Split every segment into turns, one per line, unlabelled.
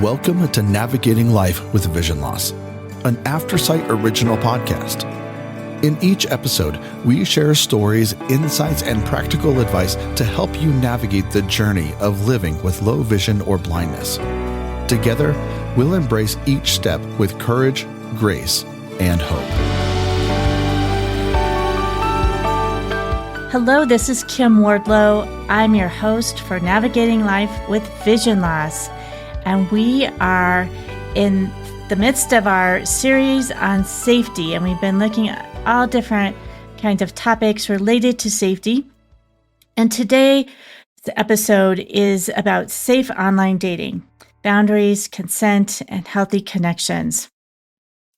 Welcome to Navigating Life with Vision Loss, an Aftersight original podcast. In each episode, we share stories, insights, and practical advice to help you navigate the journey of living with low vision or blindness. Together, we'll embrace each step with courage, grace, and hope.
Hello, this is Kim Wardlow. I'm your host for Navigating Life with Vision Loss, and we are in the midst of our series on safety, and we've been looking at all different kinds of topics related to safety. And today's episode is about safe online dating, boundaries, consent, and healthy connections.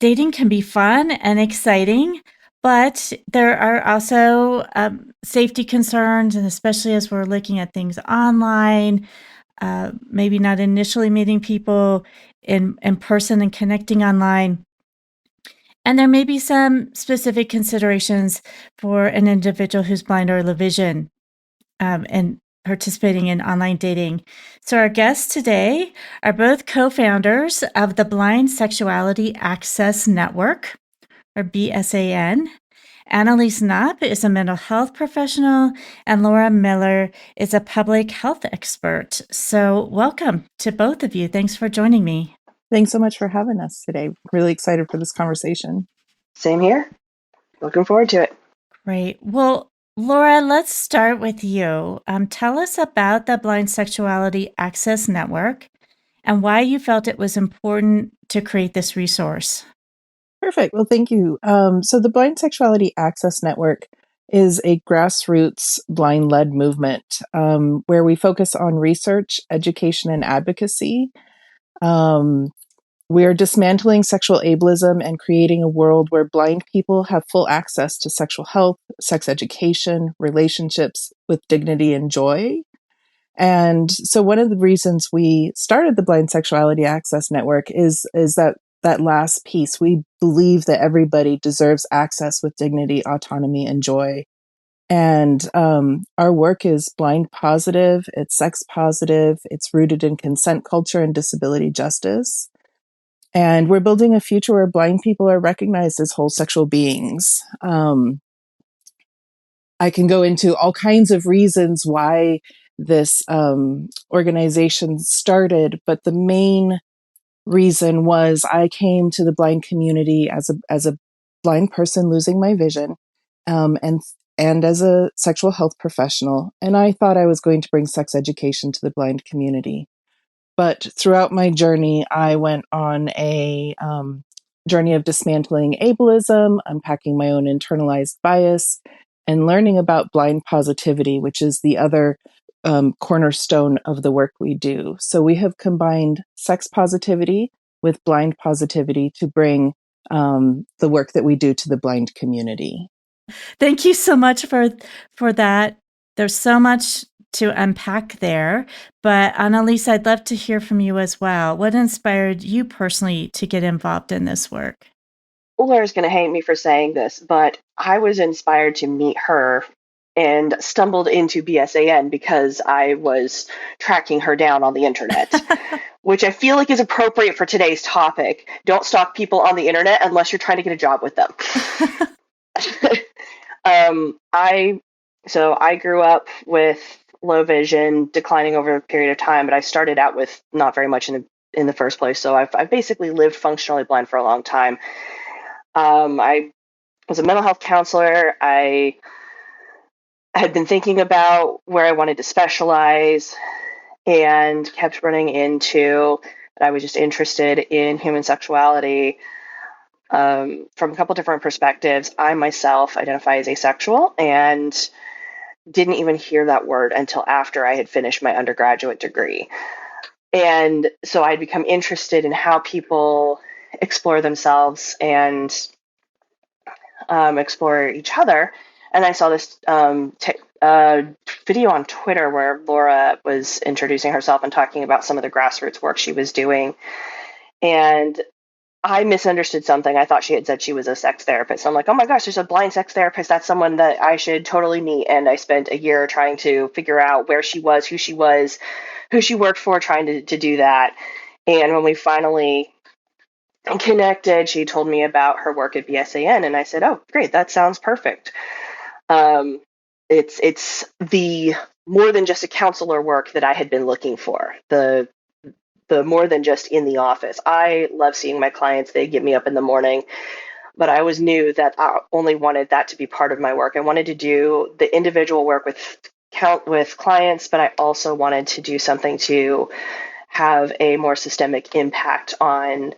Dating can be fun and exciting, but there are also safety concerns, and especially as we're looking at things online, maybe not initially meeting people in person and connecting online. And there may be some specific considerations for an individual who's blind or low vision and participating in online dating. So our guests today are both co-founders of the Blind Sexuality Access Network, or BSAN. Annaliese Knop is a mental health professional, and Laura Millar is a public health expert. So welcome to both of you. Thanks for joining me.
Thanks so much for having us today. Really excited for this conversation.
Same here. Looking forward to it.
Great. Well, Laura, let's start with you. Tell us about the Blind Sexuality Access Network and why you felt it was important to create this resource.
Perfect. Well, thank you. So the Blind Sexuality Access Network is a grassroots blind-led movement where we focus on research, education, and advocacy. We are dismantling sexual ableism and creating a world where blind people have full access to sexual health, sex education, relationships with dignity and joy. And so one of the reasons we started the Blind Sexuality Access Network is that last piece. We believe that everybody deserves access with dignity, autonomy, and joy. And our work is blind positive, it's sex positive, it's rooted in consent culture and disability justice. And we're building a future where blind people are recognized as whole sexual beings. I can go into all kinds of reasons why this organization started, but the main reason was I came to the blind community as a blind person losing my vision, and as a sexual health professional, and I thought I was going to bring sex education to the blind community. But throughout my journey, I went on a journey of dismantling ableism, unpacking my own internalized bias, and learning about blind positivity, which is the other cornerstone of the work we do. So we have combined sex positivity with blind positivity to bring the work that we do to the blind community.
Thank you so much for that. There's so much to unpack there, but Annaliese, I'd love to hear from you as well. What inspired you personally to get involved in this work?
Laura's going to hate me for saying this, but I was inspired to meet her and stumbled into BSAN because I was tracking her down on the internet, which I feel like is appropriate for today's topic. Don't stalk people on the internet unless you're trying to get a job with them. I grew up with low vision, declining over a period of time, but I started out with not very much in the first place. So I've basically lived functionally blind for a long time. I was a mental health counselor. I had been thinking about where I wanted to specialize and kept running into that I was just interested in human sexuality from a couple different perspectives. I myself identify as asexual and didn't even hear that word until after I had finished my undergraduate degree. And so I'd become interested in how people explore themselves and explore each other. And I saw this video on Twitter where Laura was introducing herself and talking about some of the grassroots work she was doing. And I misunderstood something. I thought she had said she was a sex therapist. I'm like, oh my gosh, there's a blind sex therapist. That's someone that I should totally meet. And I spent a year trying to figure out where she was, who she worked for, trying to do that. And when we finally connected, she told me about her work at BSAN, and I said, "Oh, great, that sounds perfect." Um, it's the more than just a counselor work that I had been looking for. The more than just in the office. I love seeing my clients. They get me up in the morning, but I always knew that I only wanted that to be part of my work. I wanted to do the individual work with clients, but I also wanted to do something to have a more systemic impact on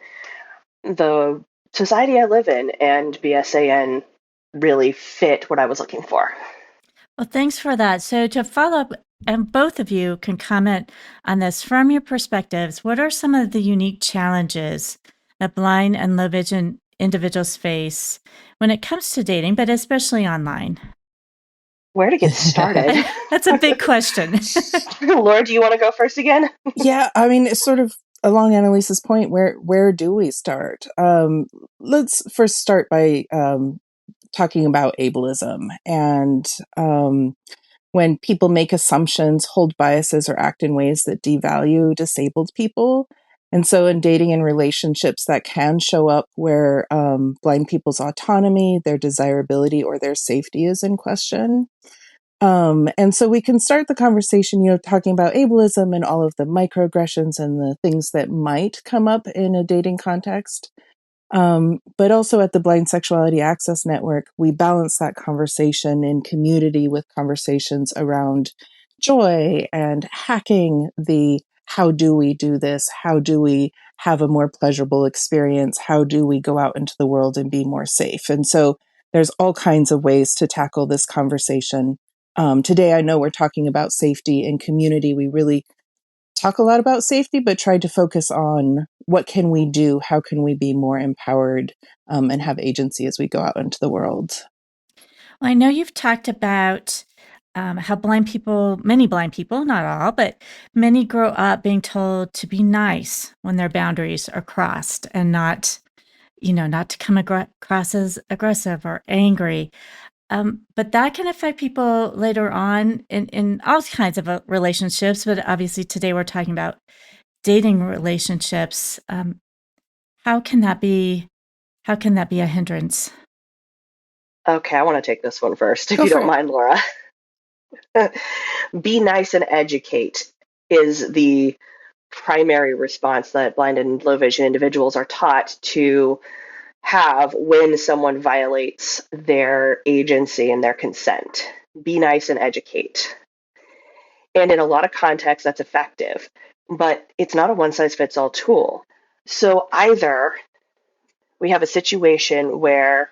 the society I live in, and BSAN really fit what I was looking for.
Well, thanks for that. So to follow up, and both of you can comment on this from your perspectives, what are some of the unique challenges that blind and low vision individuals face when it comes to dating, but especially online?
Where to get started?
That's a big question.
Laura, do you want to go first again?
Yeah, I mean, it's sort of along Annaliese's point. Where do we start? Let's first start by talking about ableism and when people make assumptions, hold biases, or act in ways that devalue disabled people. And so in dating and relationships, that can show up where blind people's autonomy, their desirability, or their safety is in question. And so we can start the conversation, talking about ableism and all of the microaggressions and the things that might come up in a dating context. But also at the Blind Sexuality Access Network, we balance that conversation in community with conversations around joy and hacking the how do we do this? How do we have a more pleasurable experience? How do we go out into the world and be more safe? And so there's all kinds of ways to tackle this conversation. Today, I know we're talking about safety and community. We really talk a lot about safety, but tried to focus on what can we do? How can we be more empowered and have agency as we go out into the world?
Well, I know you've talked about how blind people, many blind people, not all, but many grow up being told to be nice when their boundaries are crossed and not, not to come across as aggressive or angry. But that can affect people later on in all kinds of relationships. But obviously, today we're talking about dating relationships. How can that be? How can that be a hindrance?
Okay, I want to take this one first, if
Go
you
for
don't
it.
mind, Laura. Be nice and educate is the primary response that blind and low vision individuals are taught to have when someone violates their agency and their consent. Be nice and educate. And in a lot of contexts, that's effective, but it's not a one size fits all tool. So either we have a situation where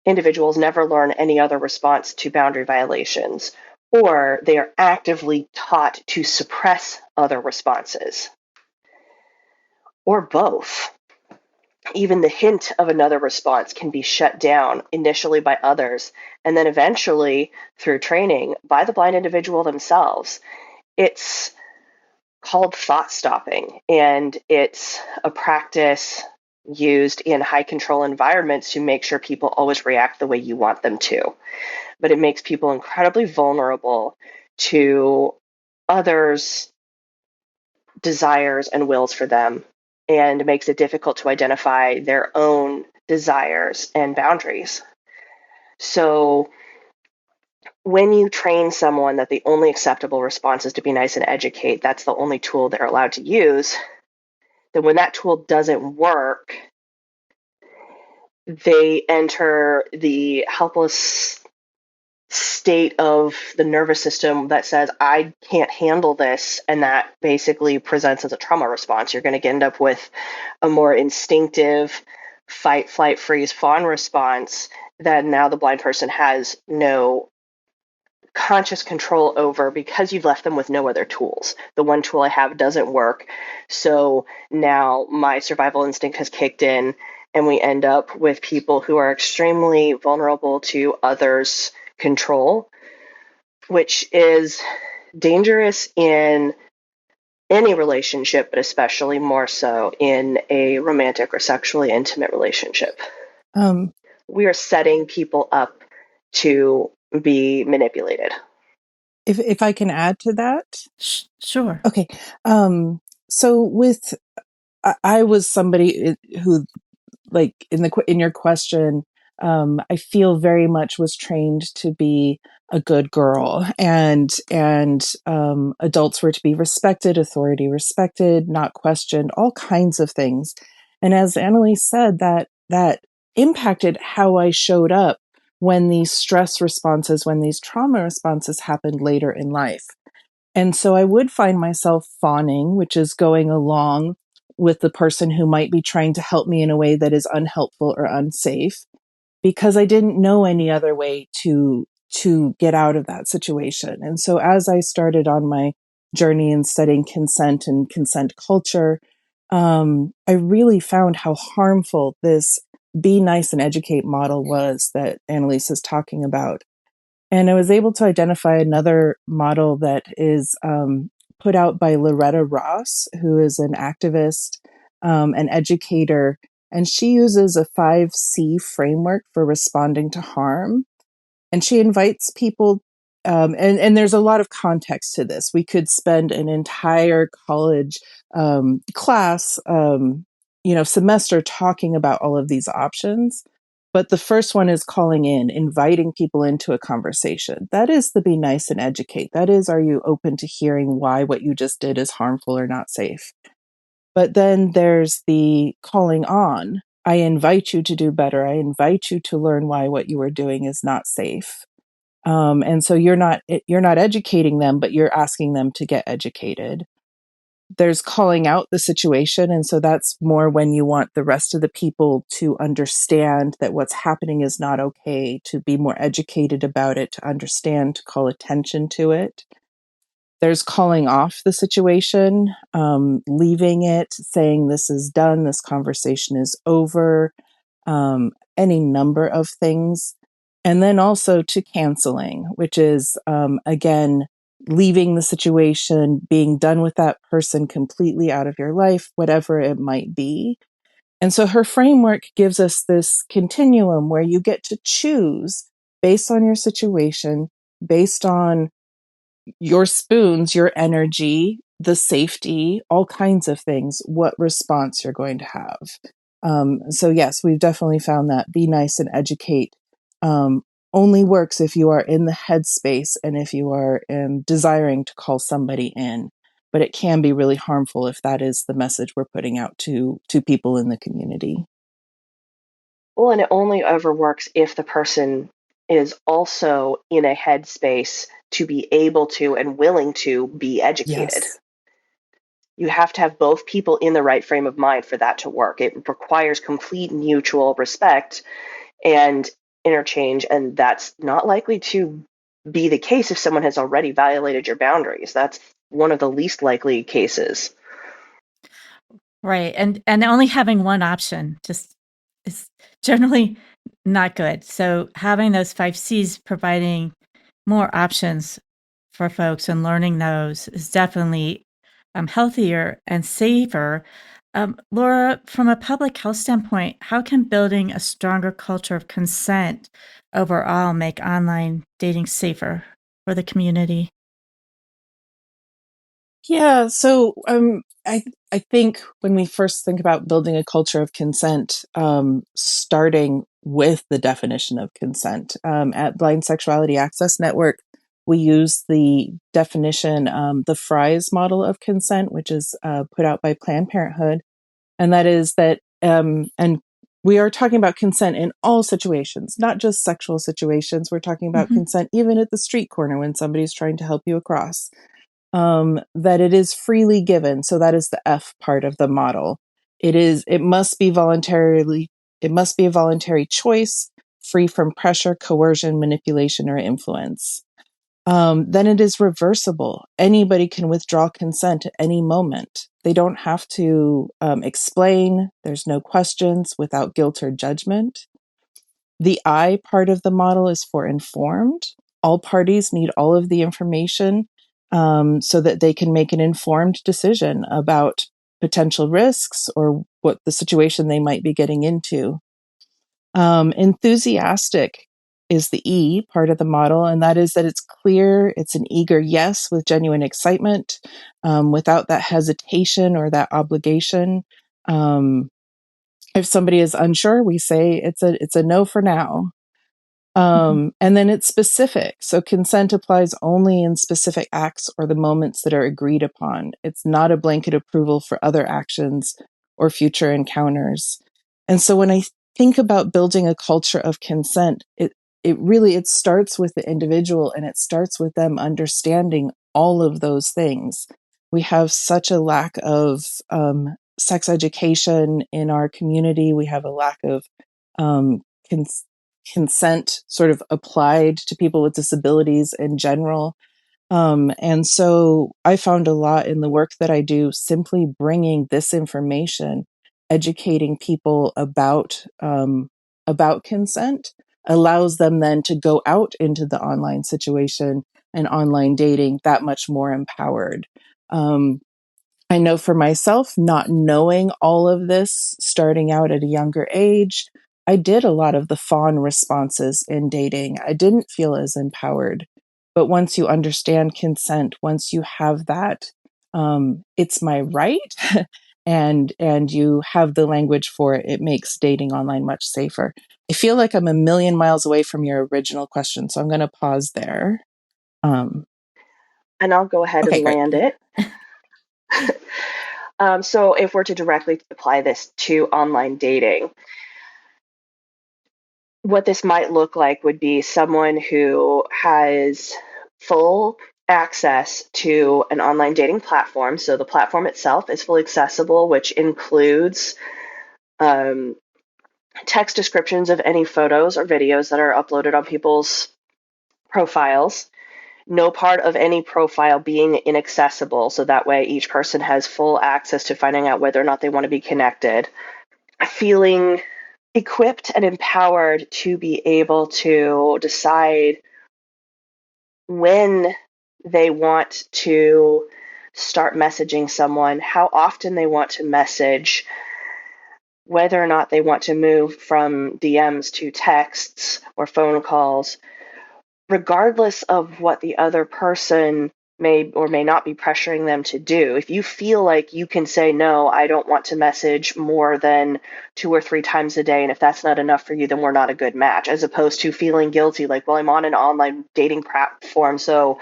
individuals never learn any other response to boundary violations, or they are actively taught to suppress other responses, or both. Even the hint of another response can be shut down initially by others, and then eventually, through training, by the blind individual themselves. It's called thought stopping, and it's a practice used in high control environments to make sure people always react the way you want them to. But it makes people incredibly vulnerable to others' desires and wills for them, and makes it difficult to identify their own desires and boundaries. So when you train someone that the only acceptable response is to be nice and educate, that's the only tool they're allowed to use, then when that tool doesn't work, they enter the helpless state of the nervous system that says, I can't handle this. And that basically presents as a trauma response. You're going to end up with a more instinctive fight, flight, freeze, fawn response that now the blind person has no conscious control over, because you've left them with no other tools. The one tool I have doesn't work. So now my survival instinct has kicked in, and we end up with people who are extremely vulnerable to others' control, which is dangerous in any relationship, but especially more so in a romantic or sexually intimate relationship. We are setting people up to be manipulated.
If I can add to that.
Sure.
Okay. So with I was somebody who, like in your question, I feel very much was trained to be a good girl, and adults were to be respected, authority respected, not questioned, all kinds of things. And as Annaliese said, that impacted how I showed up when these stress responses, when these trauma responses happened later in life. And so I would find myself fawning, which is going along with the person who might be trying to help me in a way that is unhelpful or unsafe, because I didn't know any other way to get out of that situation. And so as I started on my journey in studying consent and consent culture, I really found how harmful this be nice and educate model was that Annaliese is talking about. And I was able to identify another model that is put out by Loretta Ross, who is an activist, an educator, and she uses a 5C framework for responding to harm. And she invites people, and there's a lot of context to this. We could spend an entire college class, semester talking about all of these options. But the first one is calling in, inviting people into a conversation. That is the be nice and educate. That is, are you open to hearing why what you just did is harmful or not safe? But then there's the calling on. I invite you to do better. I invite you to learn why what you are doing is not safe. And so you're not educating them, but you're asking them to get educated. There's calling out the situation. And so that's more when you want the rest of the people to understand that what's happening is not okay, to be more educated about it, to understand, to call attention to it. There's calling off the situation, leaving it, saying this is done, this conversation is over, any number of things. And then also to canceling, which is, again, leaving the situation, being done with that person completely out of your life, whatever it might be. And so her framework gives us this continuum where you get to choose based on your situation, based on your spoons, your energy, the safety, all kinds of things, what response you're going to have. So yes, we've definitely found that be nice and educate only works if you are in the headspace and if you are desiring to call somebody in. But it can be really harmful if that is the message we're putting out to people in the community.
Well, and it only ever works if the person is also in a headspace to be able to and willing to be educated.
Yes.
You have to have both people in the right frame of mind for that to work. It requires complete mutual respect and interchange, and that's not likely to be the case if someone has already violated your boundaries. That's one of the least likely cases.
Right. And only having one option just is generally not good. So having those 5Cs, providing more options for folks and learning those, is definitely healthier and safer. Laura, from a public health standpoint, how can building a stronger culture of consent overall make online dating safer for the community?
Yeah, so I think when we first think about building a culture of consent, starting with the definition of consent, at Blind Sexuality Access Network, we use the definition, the Fry's model of consent, which is put out by Planned Parenthood, and that is that, and we are talking about consent in all situations, not just sexual situations. We're talking about consent even at the street corner when somebody's trying to help you across. That it is freely given. So that is the F part of the model. It must be a voluntary choice, free from pressure, coercion, manipulation, or influence. Then it is reversible. Anybody can withdraw consent at any moment. They don't have to explain. There's no questions without guilt or judgment. The I part of the model is for informed. All parties need all of the information so that they can make an informed decision about potential risks or what the situation they might be getting into. Enthusiastic is the E part of the model, and that is that it's clear, it's an eager yes with genuine excitement, without that hesitation or that obligation. If somebody is unsure, we say it's a no for now. And then it's specific. So consent applies only in specific acts or the moments that are agreed upon. It's not a blanket approval for other actions or future encounters. And so when I think about building a culture of consent, it starts with the individual, and it starts with them understanding all of those things. We have such a lack of sex education in our community. We have a lack of consent sort of applied to people with disabilities in general. And so I found a lot in the work that I do simply bringing this information, educating people about consent, allows them then to go out into the online situation and online dating that much more empowered. I know for myself, not knowing all of this, starting out at a younger age, I did a lot of the fawn responses in dating. I didn't feel as empowered. But once you understand consent, once you have that, it's my right, and you have the language for it, it makes dating online much safer. I feel like I'm a million miles away from your original question, so I'm going to pause there.
And I'll go ahead
Okay,
and
great.
land it. So if we're to directly apply this to online dating, what this might look like would be someone who has full access to an online dating platform. So the platform itself is fully accessible, which includes text descriptions of any photos or videos that are uploaded on people's profiles. No part of any profile being inaccessible, so that way each person has full access to finding out whether or not they want to be connected. Feeling equipped and empowered to be able to decide when they want to start messaging someone, how often they want to message, whether or not they want to move from DMs to texts or phone calls, regardless of what the other person may or may not be pressuring them to do. If you feel like you can say, no, I don't want to message more than 2 or 3 times a day, and if that's not enough for you, then we're not a good match, as opposed to feeling guilty, like, well, I'm on an online dating platform, so,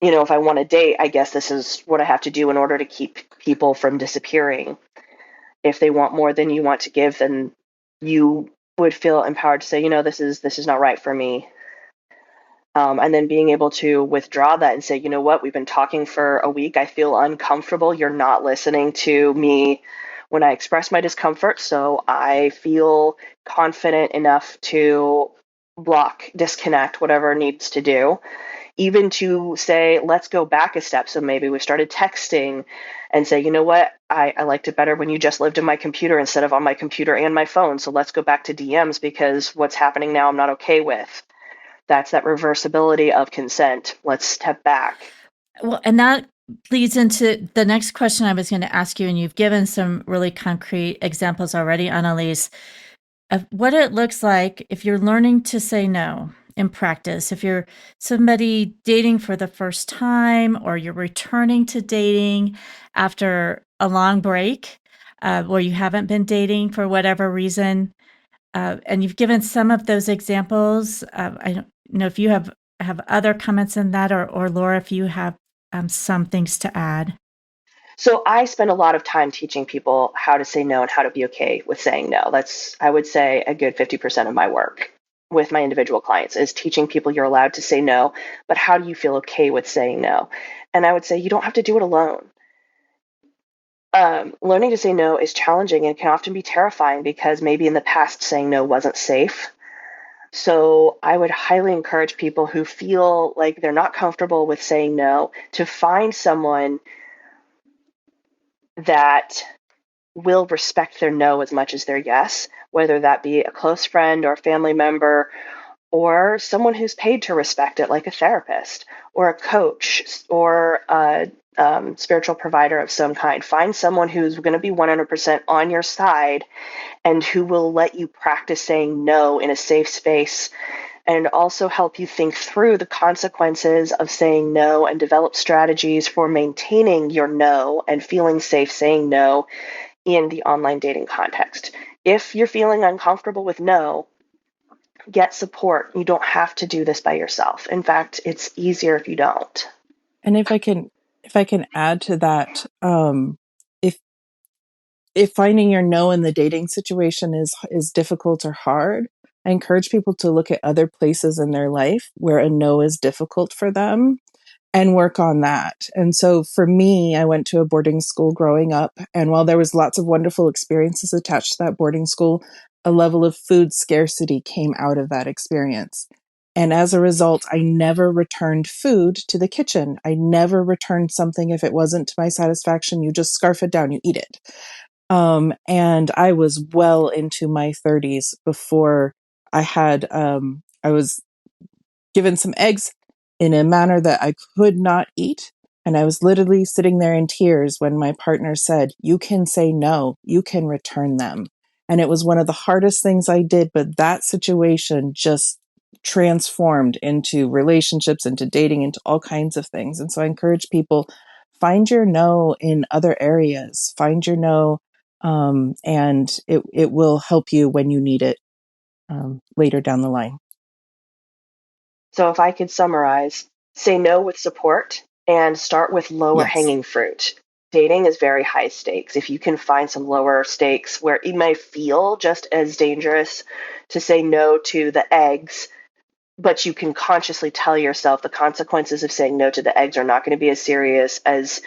if I want to date, I guess this is what I have to do in order to keep people from disappearing. If they want more than you want to give, then you would feel empowered to say, this is not right for me. And then being able to withdraw that and say, you know what, we've been talking for a week. I feel uncomfortable. You're not listening to me when I express my discomfort. So I feel confident enough to block, disconnect, whatever needs to do. Even to say, let's go back a step. So maybe we started texting and say, you know what, I liked it better when you just lived in my computer instead of on my computer and my phone. So let's go back to DMs because what's happening now I'm not okay with. That's that reversibility of consent. Let's step back.
Well, and that leads into the next question I was going to ask you, and you've given some really concrete examples already, Annaliese, of what it looks like if you're learning to say no in practice. If you're somebody dating for the first time, or you're returning to dating after a long break where you haven't been dating for whatever reason, and you've given some of those examples. I don't know if you have other comments in that, or Laura, if you have some things to add.
So I spend a lot of time teaching people how to say no and how to be okay with saying no. That's, I would say, a good 50% of my work with my individual clients is teaching people you're allowed to say no, but how do you feel okay with saying no? And I would say you don't have to do it alone. Learning to say no is challenging and can often be terrifying because maybe in the past saying no wasn't safe. So I would highly encourage people who feel like they're not comfortable with saying no to find someone that will respect their no as much as their yes, whether that be a close friend or family member or someone who's paid to respect it, like a therapist or a coach or a spiritual provider of some kind. Find someone who's going to be 100% on your side and who will let you practice saying no in a safe space, and also help you think through the consequences of saying no and develop strategies for maintaining your no and feeling safe saying no, in the online dating context. If you're feeling uncomfortable with no, get support. You don't have to do this by yourself. In fact, it's easier if you don't.
And if I can add to that, if if finding your no in the dating situation is difficult or hard, I encourage people to look at other places in their life where a no is difficult for them and work on that. And so for me, I went to a boarding school growing up, and while there was lots of wonderful experiences attached to that boarding school, a level of food scarcity came out of that experience. And as a result, I never returned food to the kitchen. I never returned something if it wasn't to my satisfaction. You just scarf it down, you eat it. And I was well into my 30s before I was given some eggs in a manner that I could not eat. And I was literally sitting there in tears when my partner said, "You can say no, you can return them." And it was one of the hardest things I did, but that situation just transformed into relationships, into dating, into all kinds of things. And so I encourage people, find your no in other areas, find your no, and it will help you when you need it later down the line.
So if I could summarize, say no with support and start with lower
Yes.
hanging fruit. Dating is very high stakes. If you can find some lower stakes where it may feel just as dangerous to say no to the eggs, but you can consciously tell yourself the consequences of saying no to the eggs are not going to be as serious as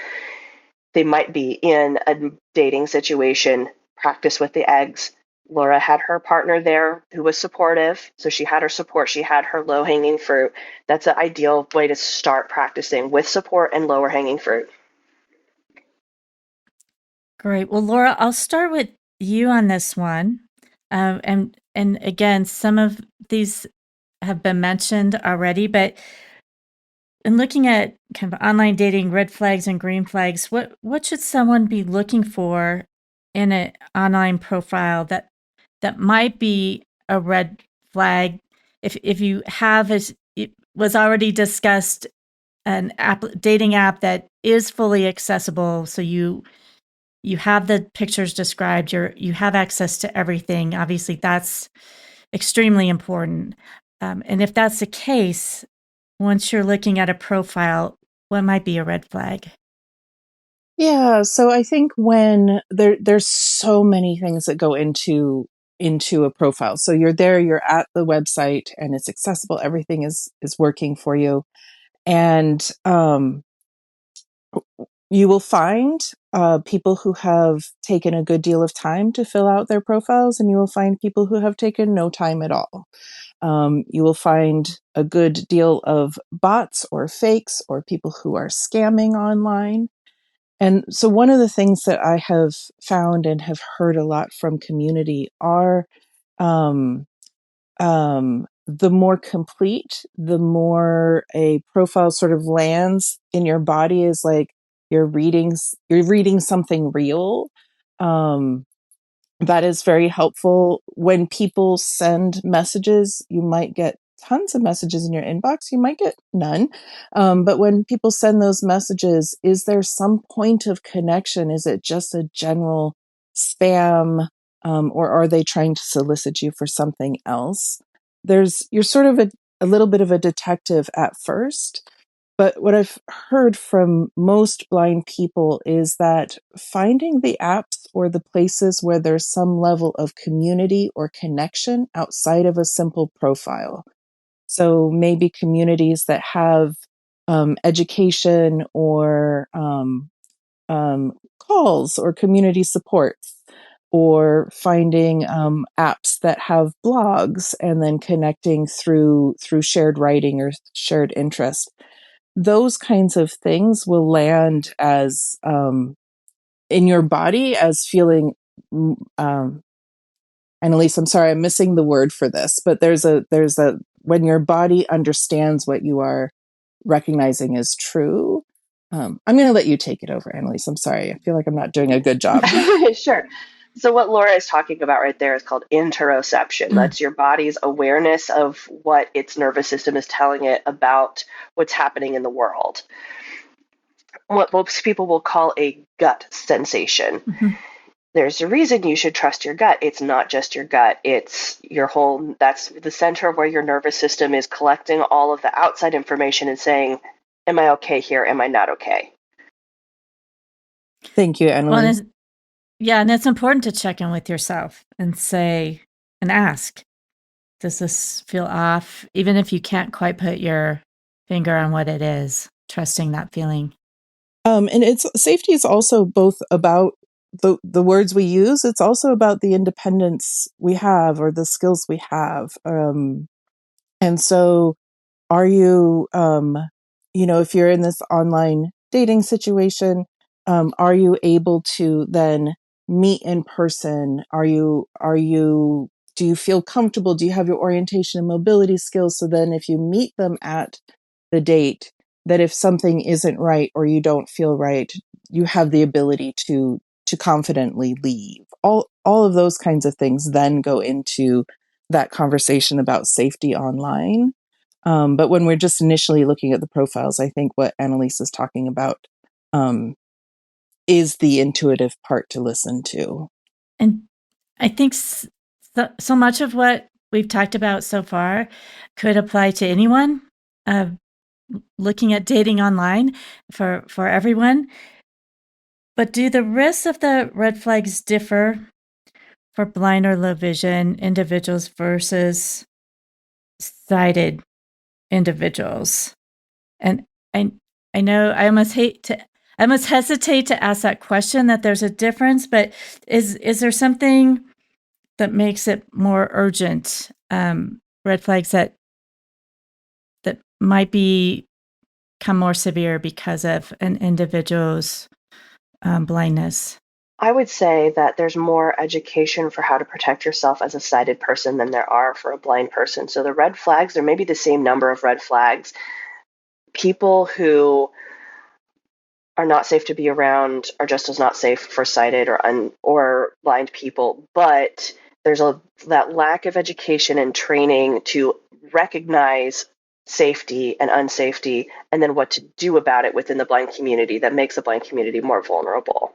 they might be in a dating situation, practice with the eggs. Laura had her partner there who was supportive. So she had her support, she had her low hanging fruit. That's an ideal way to start practicing with support and lower hanging fruit.
Great. Well, Laura, I'll start with you on this one. And again, some of these have been mentioned already, but in looking at kind of online dating, red flags and green flags, what should someone be looking for in an online profile that might be a red flag? If you have, as it was already discussed, an dating app that is fully accessible, so you have the pictures described, you have access to everything. Obviously, that's extremely important. And if that's the case, once you're looking at a profile, what might be a red flag?
Yeah, so I think when there's so many things that go into a profile. So you're there, you're at the website, and it's accessible. Everything is working for you, and you will find people who have taken a good deal of time to fill out their profiles, and you will find people who have taken no time at all. You will find a good deal of bots or fakes or people who are scamming online. And so one of the things that I have found and have heard a lot from community are um, the more complete, the more a profile sort of lands in your body is like you're reading something real. Um, that is very helpful. When people send messages, you might get tons of messages in your inbox. You might get none. But when people send those messages, is there some point of connection? Is it just a general spam? Or are they trying to solicit you for something else? You're sort of a little bit of a detective at first. But what I've heard from most blind people is that finding the apps or the places where there's some level of community or connection outside of a simple profile. So maybe communities that have education or calls or community supports, or finding apps that have blogs and then connecting through shared writing or shared interest. Those kinds of things will land as in your body as feeling Annaliese, I'm sorry, I'm missing the word for this, but there's a when your body understands what you are recognizing as true. I'm going to let you take it over, Annaliese. I'm sorry. I feel like I'm not doing a good job.
Sure. So what Laura is talking about right there is called interoception. That's your body's awareness of what its nervous system is telling it about what's happening in the world. What most people will call a gut sensation.
Mm-hmm.
there's a reason you should trust your gut. It's not just your gut. It's your whole, that's the center of where your nervous system is collecting all of the outside information and saying, am I okay here? Am I not okay?
Thank you, Annaliese.
Well, and it's important to check in with yourself and say, and ask, does this feel off? Even if you can't quite put your finger on what it is, trusting that feeling.
And safety is also both about the words we use. It's also about the independence we have or the skills we have. And so are you, if you're in this online dating situation, are you able to then meet in person? Do you feel comfortable? Do you have your orientation and mobility skills? So then if you meet them at the date, that if something isn't right or you don't feel right, you have the ability to confidently leave. All of those kinds of things then go into that conversation about safety online. But when we're just initially looking at the profiles, I think what Annaliese is talking about is the intuitive part to listen to.
And I think so much of what we've talked about so far could apply to anyone looking at dating online for everyone. But do the risks of the red flags differ for blind or low vision individuals versus sighted individuals? And I know I almost hesitate to ask that question, that there's a difference, but is there something that makes it more urgent? Red flags that might become more severe because of an individual's blindness.
I would say that there's more education for how to protect yourself as a sighted person than there are for a blind person. So the red flags, there may be the same number of red flags. People who are not safe to be around are just as not safe for sighted or blind people, but there's that lack of education and training to recognize safety and unsafety, and then what to do about it within the blind community that makes the blind community more vulnerable.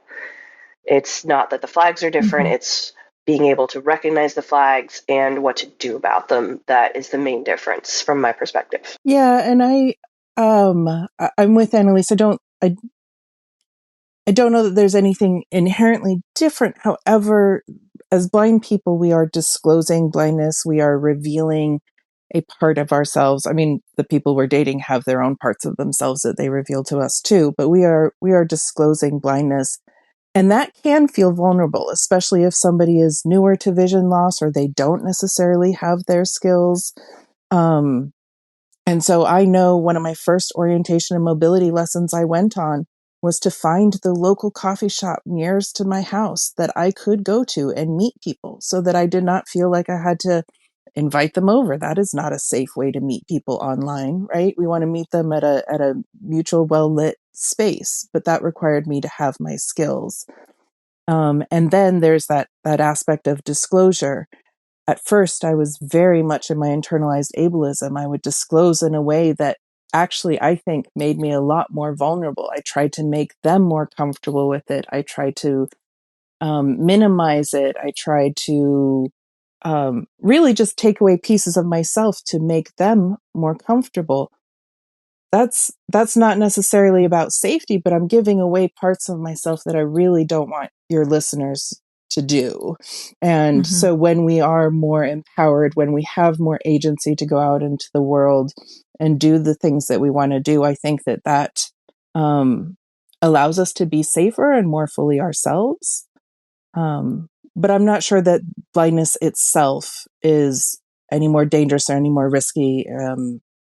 It's not that the flags are different,
Mm-hmm.
it's being able to recognize the flags and what to do about them. That is the main difference from my perspective.
Yeah, and I'm with Annaliese. I don't know that there's anything inherently different. However, as blind people, we are disclosing blindness. We are revealing a part of ourselves. I mean, the people we're dating have their own parts of themselves that they reveal to us too, but we are disclosing blindness. And that can feel vulnerable, especially if somebody is newer to vision loss or they don't necessarily have their skills. And so I know one of my first orientation and mobility lessons I went on was to find the local coffee shop nearest to my house that I could go to and meet people so that I did not feel like I had to invite them over. That is not a safe way to meet people online, right? We want to meet them at a mutual, well-lit space, but that required me to have my skills. And then there's that aspect of disclosure. At first, I was very much in my internalized ableism. I would disclose in a way that actually, I think, made me a lot more vulnerable. I tried to make them more comfortable with it. I tried to minimize it. I tried to really just take away pieces of myself to make them more comfortable. That's not necessarily about safety, but I'm giving away parts of myself that I really don't want your listeners to do. And
Mm-hmm.
so when we are more empowered, when we have more agency to go out into the world and do the things that we want to do, I think that allows us to be safer and more fully ourselves. But I'm not sure that blindness itself is any more dangerous or any more risky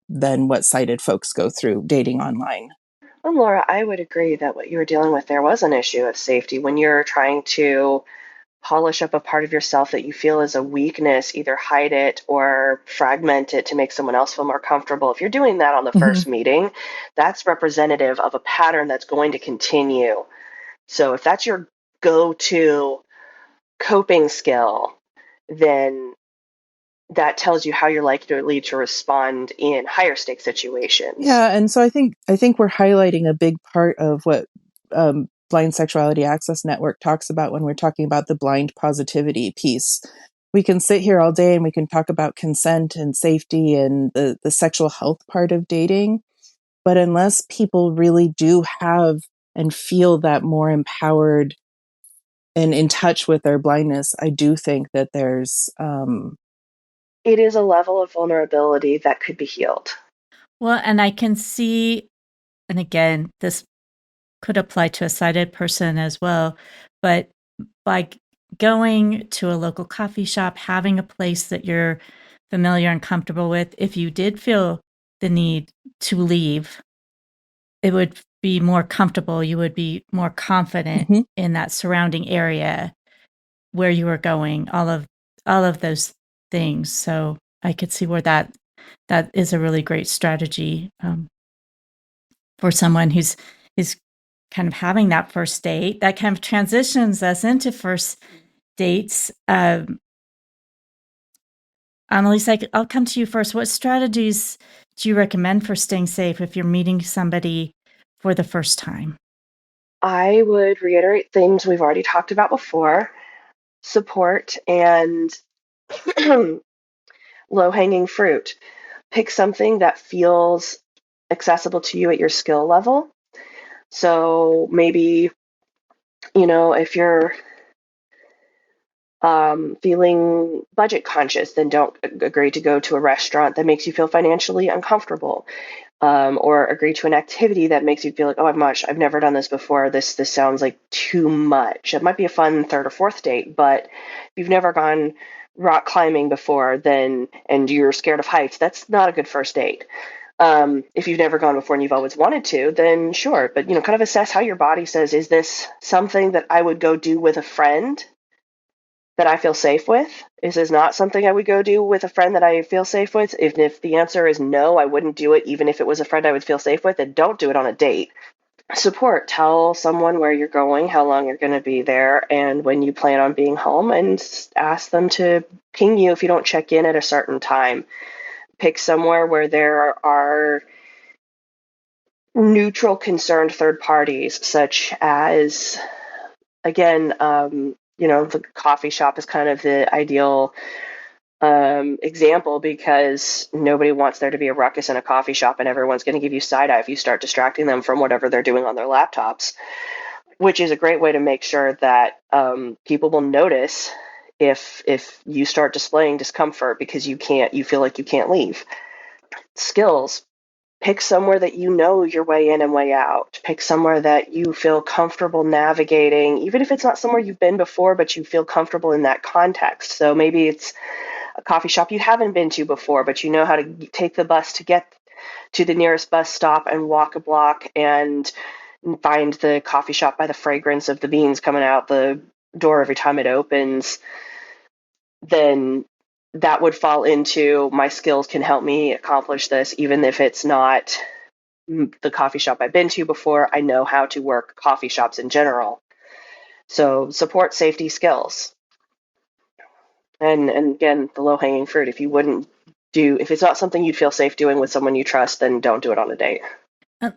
than what sighted folks go through dating online.
Well, Laura, I would agree that what you were dealing with there was an issue of safety when you're trying to polish up a part of yourself that you feel is a weakness, either hide it or fragment it to make someone else feel more comfortable. If you're doing that on the first meeting, that's representative of a pattern that's going to continue. So if that's your go-to coping skill, then that tells you how you're likely to respond in higher stake situations.
Yeah, and so I think we're highlighting a big part of what Blind Sexuality Access Network talks about when we're talking about the blind positivity piece. We can sit here all day and we can talk about consent and safety and the sexual health part of dating. But unless people really do have and feel that more empowered and in touch with their blindness, I do think that there's...
it is a level of vulnerability that could be healed.
Well, and I can see, and again, this could apply to a sighted person as well, but by going to a local coffee shop, having a place that you're familiar and comfortable with, if you did feel the need to leave, it would be more comfortable. You would be more confident in that surrounding area where you were going, all of those things. So I could see where that is a really great strategy for someone who's kind of having that first date. That kind of transitions us into first dates. Annaliese, I'll come to you first. What strategies do you recommend for staying safe if you're meeting somebody for the first time?
I would reiterate things we've already talked about before: support and low-hanging fruit. Pick something that feels accessible to you at your skill level. So maybe, if you're feeling budget conscious, then don't agree to go to a restaurant that makes you feel financially uncomfortable, or agree to an activity that makes you feel like, oh, I've never done this before. This sounds like too much. It might be a fun third or fourth date, but if you've never gone rock climbing before, and you're scared of heights, that's not a good first date. If you've never gone before and you've always wanted to, then sure. But, kind of assess how your body says, is this something that I would go do with a friend that I feel safe with? Is this not something I would go do with a friend that I feel safe with? If the answer is no, I wouldn't do it, even if it was a friend I would feel safe with, then don't do it on a date. Support. Tell someone where you're going, how long you're going to be there, and when you plan on being home, and ask them to ping you if you don't check in at a certain time. Pick somewhere where there are neutral, concerned third parties, such as, again, the coffee shop is kind of the ideal example, because nobody wants there to be a ruckus in a coffee shop and everyone's going to give you side eye if you start distracting them from whatever they're doing on their laptops, which is a great way to make sure that people will notice if you start displaying discomfort because you feel like you can't leave. Skills. Pick somewhere that you know your way in and way out. Pick somewhere that you feel comfortable navigating, even if it's not somewhere you've been before, but you feel comfortable in that context. So maybe it's a coffee shop you haven't been to before, but you know how to take the bus to get to the nearest bus stop and walk a block and find the coffee shop by the fragrance of the beans coming out the door every time it opens. Then that would fall into, my skills can help me accomplish this, even if it's not the coffee shop I've been to before. I know how to work coffee shops in general. So support, safety, skills. And again, the low-hanging fruit. If it's not something you'd feel safe doing with someone you trust, then don't do it on a date.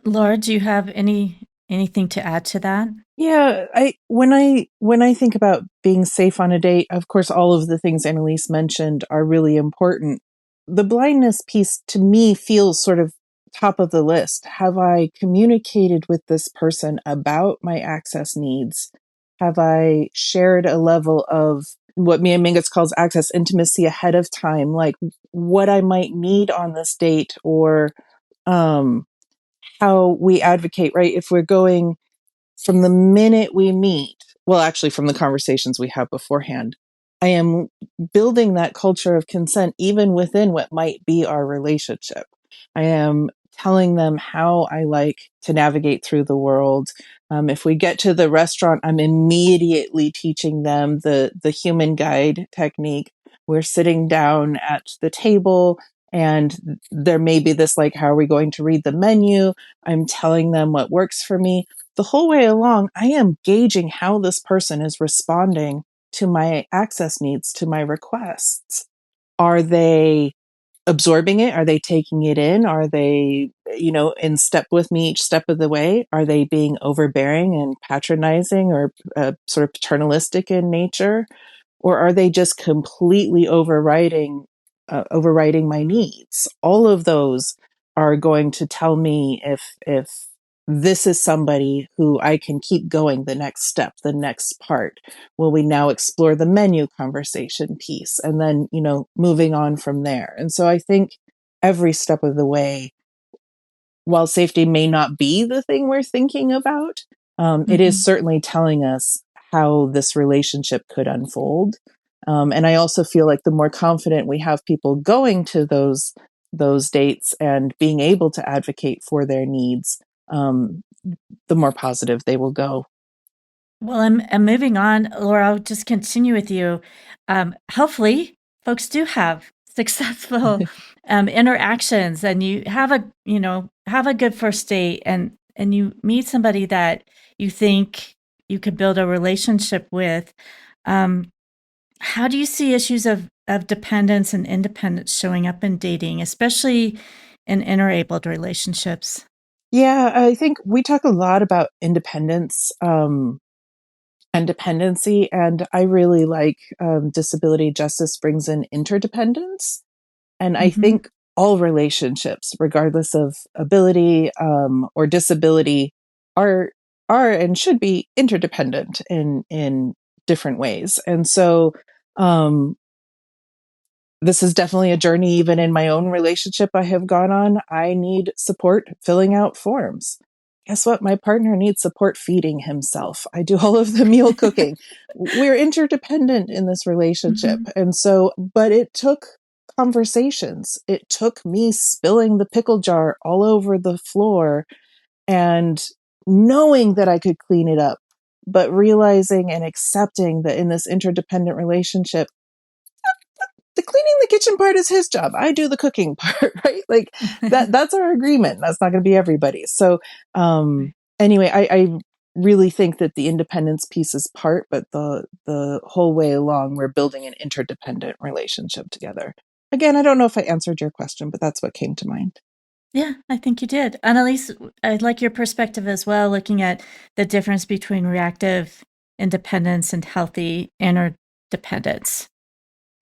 Laura, do you have anything to add to that?
Yeah, when I think about being safe on a date, of course, all of the things Annaliese mentioned are really important. The blindness piece to me feels sort of top of the list. Have I communicated with this person about my access needs? Have I shared a level of what Mia Mingus calls access intimacy ahead of time, like what I might need on this date, or how we advocate, right? If we're going from the minute we meet, well, actually from the conversations we have beforehand, I am building that culture of consent even within what might be our relationship. I am telling them how I like to navigate through the world. If we get to the restaurant, I'm immediately teaching them the human guide technique. We're sitting down at the table and there may be this, like, how are we going to read the menu? I'm telling them what works for me. The whole way along, I am gauging how this person is responding to my access needs, to my requests. Are they absorbing it? Are they taking it in? Are they, in step with me each step of the way? Are they being overbearing and patronizing or sort of paternalistic in nature? Or are they just completely overriding my needs? All of those are going to tell me if this is somebody who I can keep going the next step, the next part. Will we now explore the menu conversation piece and then, moving on from there? And so I think every step of the way, while safety may not be the thing we're thinking about, it is certainly telling us how this relationship could unfold. And I also feel like the more confident we have people going to those dates and being able to advocate for their needs, the more positive they will go.
Well, I'm moving on, Laura. I'll just continue with you. Hopefully, folks do have successful interactions, and you have a good first date, and you meet somebody that you think you could build a relationship with. How do you see issues of dependence and independence showing up in dating, especially in interabled relationships?
Yeah, I think we talk a lot about independence and dependency, and I really like disability justice brings in interdependence. And I
Mm-hmm.
think all relationships, regardless of ability or disability, are and should be interdependent in different ways. And so this is definitely a journey. Even in my own relationship I have gone on, I need support filling out forms. Guess what? My partner needs support feeding himself. I do all of the meal cooking. We're interdependent in this relationship.
Mm-hmm.
And so, but it took conversations. It took me spilling the pickle jar all over the floor and knowing that I could clean it up, but realizing and accepting that in this interdependent relationship, the cleaning the kitchen part is his job. I do the cooking part, right? Like that's our agreement. That's not going to be everybody's. So, anyway, I really think that the independence piece is part, but the whole way along, we're building an interdependent relationship together. Again, I don't know if I answered your question, but that's what came to mind.
Yeah, I think you did. Annaliese, I'd like your perspective as well, looking at the difference between reactive independence and healthy interdependence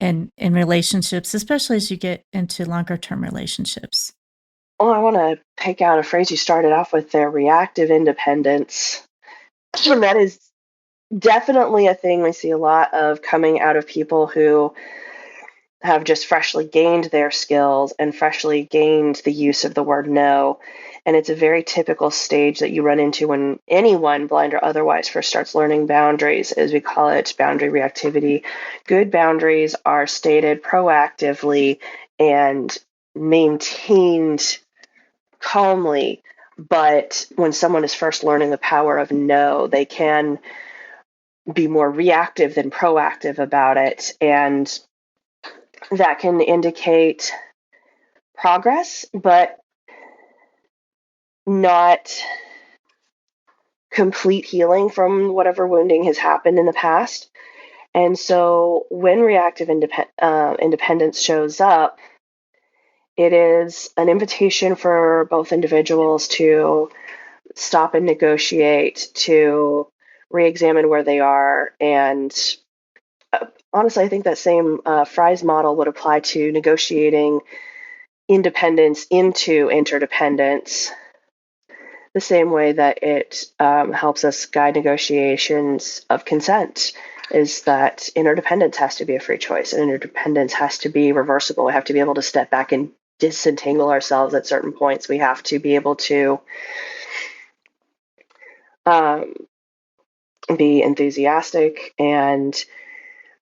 in relationships, especially as you get into longer term relationships.
Well, I want to pick out a phrase you started off with there, reactive independence. And that is definitely a thing we see a lot of coming out of people who have just freshly gained their skills and freshly gained the use of the word no. And it's a very typical stage that you run into when anyone, blind or otherwise, first starts learning boundaries, as we call it, boundary reactivity. Good boundaries are stated proactively and maintained calmly. But when someone is first learning the power of no, they can be more reactive than proactive about it. And that can indicate progress, but not complete healing from whatever wounding has happened in the past. And so when reactive independence shows up, it is an invitation for both individuals to stop and negotiate, to re-examine where they are. And honestly, I think that same Fry's model would apply to negotiating independence into interdependence, the same way that it helps us guide negotiations of consent, is that interdependence has to be a free choice, and interdependence has to be reversible. We have to be able to step back and disentangle ourselves at certain points. We have to be able to be enthusiastic, and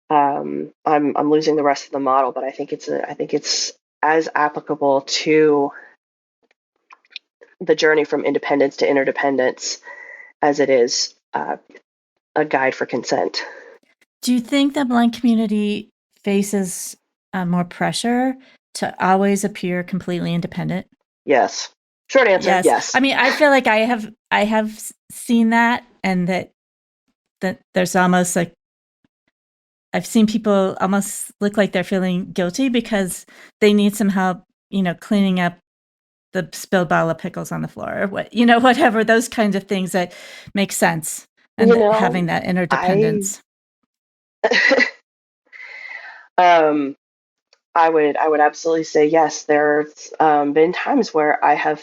I'm losing the rest of the model, but I think it's as applicable to the journey from independence to interdependence as it is a guide for consent.
Do you think the blind community faces more pressure to always appear completely independent?
Yes. Short answer,
Yes.
yes.
I mean, I feel like I have seen that, and that there's almost like I've seen people almost look like they're feeling guilty because they need some help, cleaning up the spilled bottle of pickles on the floor, or whatever, those kinds of things that make sense, and having that interdependence.
I would absolutely say yes. There's been times where I have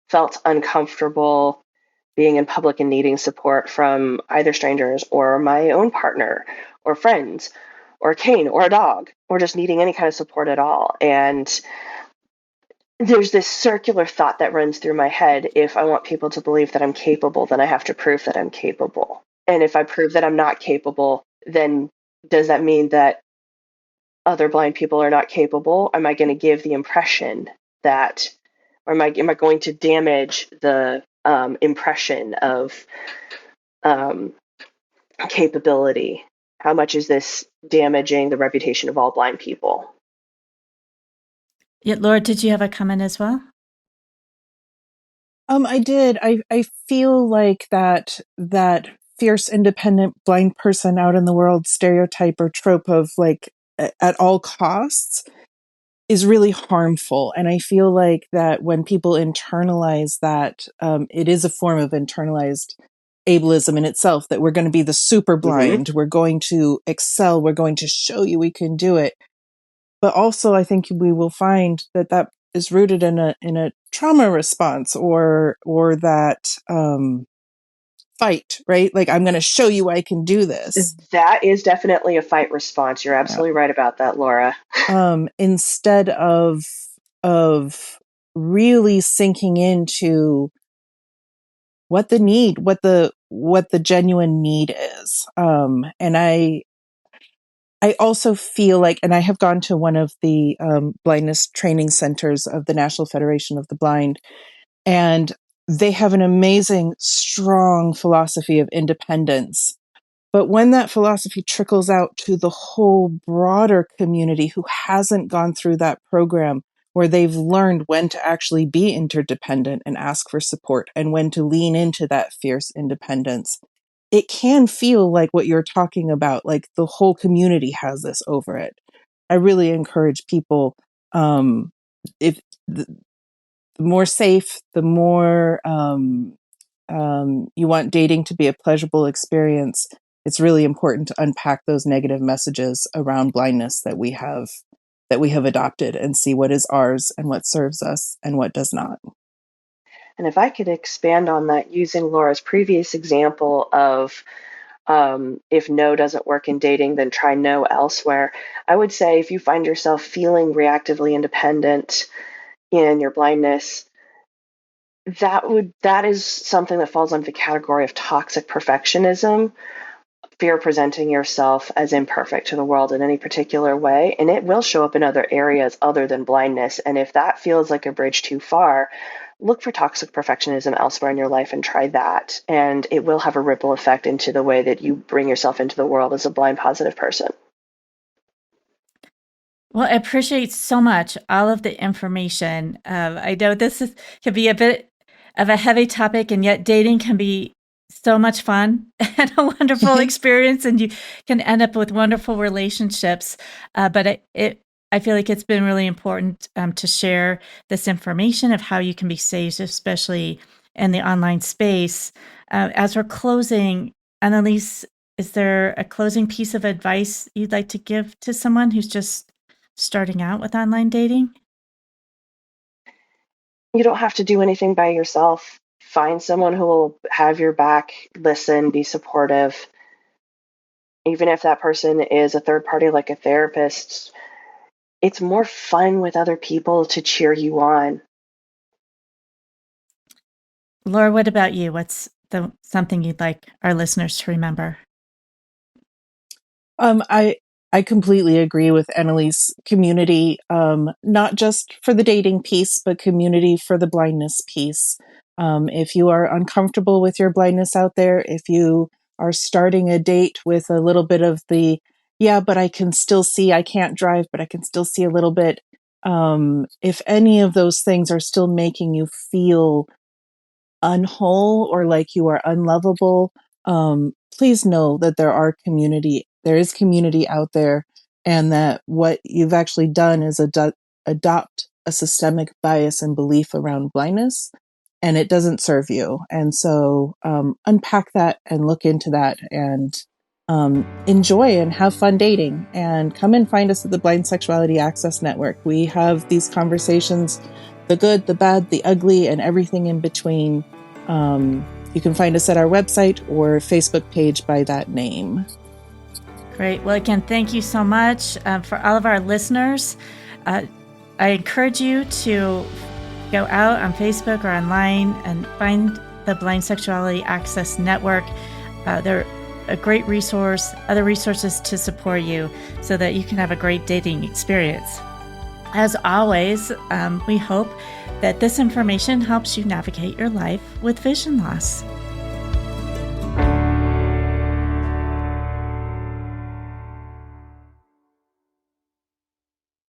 felt uncomfortable being in public and needing support from either strangers or my own partner or friends or a cane or a dog or just needing any kind of support at all. And there's this circular thought that runs through my head. If I want people to believe that I'm capable, then I have to prove that I'm capable. And if I prove that I'm not capable, then does that mean that other blind people are not capable? Am I going to give the impression that, or am I going to damage the impression of capability? How much is this damaging the reputation of all blind people?
Yeah, Laura, did you have a comment as well?
I did. I feel like that fierce, independent, blind person out in the world stereotype or trope of like at all costs is really harmful. And I feel like that when people internalize that, it is a form of internalized ableism in itself, that we're going to be the super blind, we're going to excel, we're going to show you we can do it. But also I think we will find that is rooted in a trauma response or that fight, right? Like, I'm going to show you I can do this.
That is definitely a fight response. You're absolutely right about that, Laura.
Instead of really sinking into what the genuine need is. And I also feel like, and I have gone to one of the blindness training centers of the National Federation of the Blind, and they have an amazing, strong philosophy of independence. But when that philosophy trickles out to the whole broader community who hasn't gone through that program, where they've learned when to actually be interdependent and ask for support and when to lean into that fierce independence, it can feel like what you're talking about, like the whole community has this over it. I really encourage people, if the more safe, the more you want dating to be a pleasurable experience, it's really important to unpack those negative messages around blindness that we have adopted and see what is ours and what serves us and what does not.
And if I could expand on that using Laura's previous example of if no doesn't work in dating, then try no elsewhere. I would say if you find yourself feeling reactively independent in your blindness, that is something that falls under the category of toxic perfectionism, fear of presenting yourself as imperfect to the world in any particular way, and it will show up in other areas other than blindness. And if that feels like a bridge too far, look for toxic perfectionism elsewhere in your life and try that, and it will have a ripple effect into the way that you bring yourself into the world as a blind positive person.
Well, I appreciate so much all of the information. I know can be a bit of a heavy topic, and yet dating can be so much fun and a wonderful experience, and you can end up with wonderful relationships. But I feel like it's been really important to share this information of how you can be safe, especially in the online space. As we're closing, Annaliese, is there a closing piece of advice you'd like to give to someone who's just starting out with online dating?
You don't have to do anything by yourself. Find someone who will have your back, listen, be supportive. Even if that person is a third party like a therapist, it's more fun with other people to cheer you on.
Laura, what about you? What's something you'd like our listeners to remember?
I completely agree with Annaliese. Community, not just for the dating piece, but community for the blindness piece. If you are uncomfortable with your blindness out there, if you are starting a date with a little bit of but I can still see, I can't drive, but I can still see a little bit. If any of those things are still making you feel unwhole or like you are unlovable, please know that there are community there is community out there, and that what you've actually done is adopt a systemic bias and belief around blindness, and it doesn't serve you. And so unpack that and look into that, and enjoy and have fun dating, and come and find us at the Blind Sexuality Access Network. We have these conversations, the good, the bad, the ugly, and everything in between. You can find us at our website or Facebook page by that name.
Great. Well, again, thank you so much. For all of our listeners, I encourage you to go out on Facebook or online and find the Blind Sexuality Access Network. They're a great resource, other resources to support you so that you can have a great dating experience. As always, we hope that this information helps you navigate your life with vision loss.